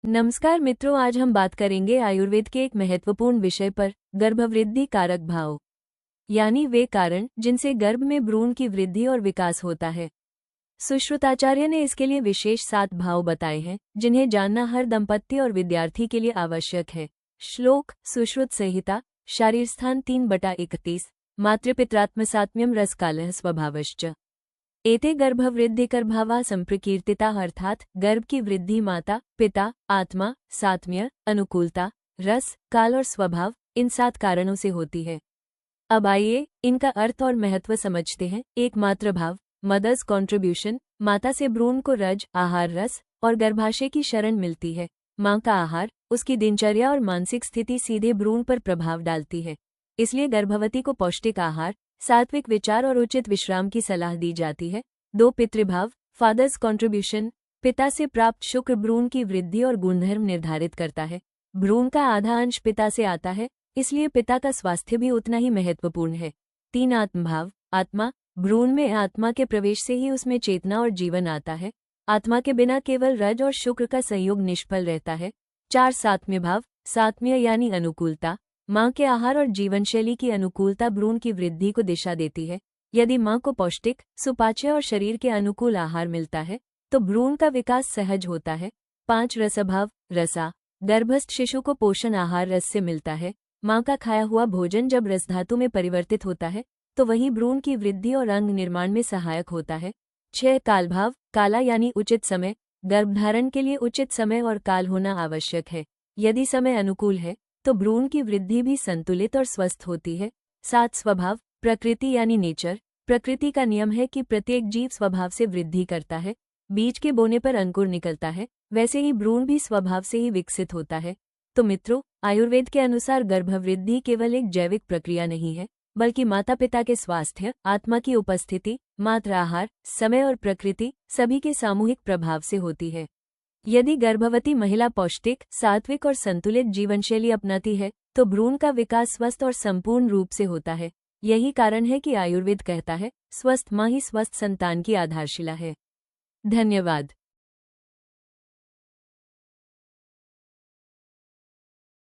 नमस्कार मित्रों, आज हम बात करेंगे आयुर्वेद के एक महत्वपूर्ण विषय पर, गर्भवृद्धि कारक भाव, यानी वे कारण जिनसे गर्भ में भ्रूण की वृद्धि और विकास होता है। सुश्रुताचार्य ने इसके लिए विशेष 7 भाव बताए हैं, जिन्हें जानना हर दंपत्ति और विद्यार्थी के लिए आवश्यक है। श्लोक सुश्रुत संहिता, शारीर स्थान 3/31, मातृपित्रात्मसात्म्यम रसकालः स्वभावश्च। एते गर्भवृद्धिकर्भावा संप्रकीर्तिता, अर्थात गर्भ की वृद्धि माता, पिता, आत्मा, सात्म्य, अनुकूलता, रस, काल और स्वभाव, इन 7 कारणों से होती है। अब आइए इनका अर्थ और महत्व समझते हैं। एक मातृ भाव, मदर्स कॉन्ट्रीब्यूशन, माता से भ्रूण को रज, आहार, रस और गर्भाशय की शरण मिलती है। माँ का आहार, उसकी दिनचर्या और मानसिक स्थिति सीधे भ्रूण पर प्रभाव डालती है। इसलिए गर्भवती को पौष्टिक आहार, सात्विक विचार और उचित विश्राम की सलाह दी जाती है। 2 पितृभाव, फादर्स कॉन्ट्रीब्यूशन, पिता से प्राप्त शुक्र भ्रूण की वृद्धि और गुणधर्म निर्धारित करता है। भ्रूण का आधा अंश पिता से आता है, इसलिए पिता का स्वास्थ्य भी उतना ही महत्वपूर्ण है। 3 आत्मभाव, आत्मा, भ्रूण में आत्मा के प्रवेश से ही उसमें चेतना और जीवन आता है। आत्मा के बिना केवल रज और शुक्र का संयोग निष्फल रहता है। 4 सात्म्य भाव, सात्म्य यानी अनुकूलता, माँ के आहार और जीवनशैली की अनुकूलता भ्रूण की वृद्धि को दिशा देती है। यदि माँ को पौष्टिक, सुपाच्य और शरीर के अनुकूल आहार मिलता है तो भ्रूण का विकास सहज होता है। 5 रसभाव, रसा, गर्भस्थ शिशु को पोषण आहार रस से मिलता है। माँ का खाया हुआ भोजन जब रसधातु में परिवर्तित होता है तो वही भ्रूण की वृद्धि और अंग निर्माण में सहायक होता है। 6 कालभाव, काला यानी उचित समय, गर्भधारण के लिए उचित समय और काल होना आवश्यक है। यदि समय अनुकूल है तो भ्रूण की वृद्धि भी संतुलित और स्वस्थ होती है। 7 स्वभाव, प्रकृति यानी नेचर, प्रकृति का नियम है कि प्रत्येक जीव स्वभाव से वृद्धि करता है। बीज के बोने पर अंकुर निकलता है, वैसे ही भ्रूण भी स्वभाव से ही विकसित होता है। तो मित्रों, आयुर्वेद के अनुसार गर्भवृद्धि केवल एक जैविक प्रक्रिया नहीं है, बल्कि माता पिता के स्वास्थ्य, आत्मा की उपस्थिति, मात्र आहार, समय और प्रकृति सभी के सामूहिक प्रभाव से होती है। यदि गर्भवती महिला पौष्टिक, सात्विक और संतुलित जीवनशैली अपनाती है तो भ्रूण का विकास स्वस्थ और संपूर्ण रूप से होता है। यही कारण है कि आयुर्वेद कहता है, स्वस्थ माँ ही स्वस्थ संतान की आधारशिला है। धन्यवाद।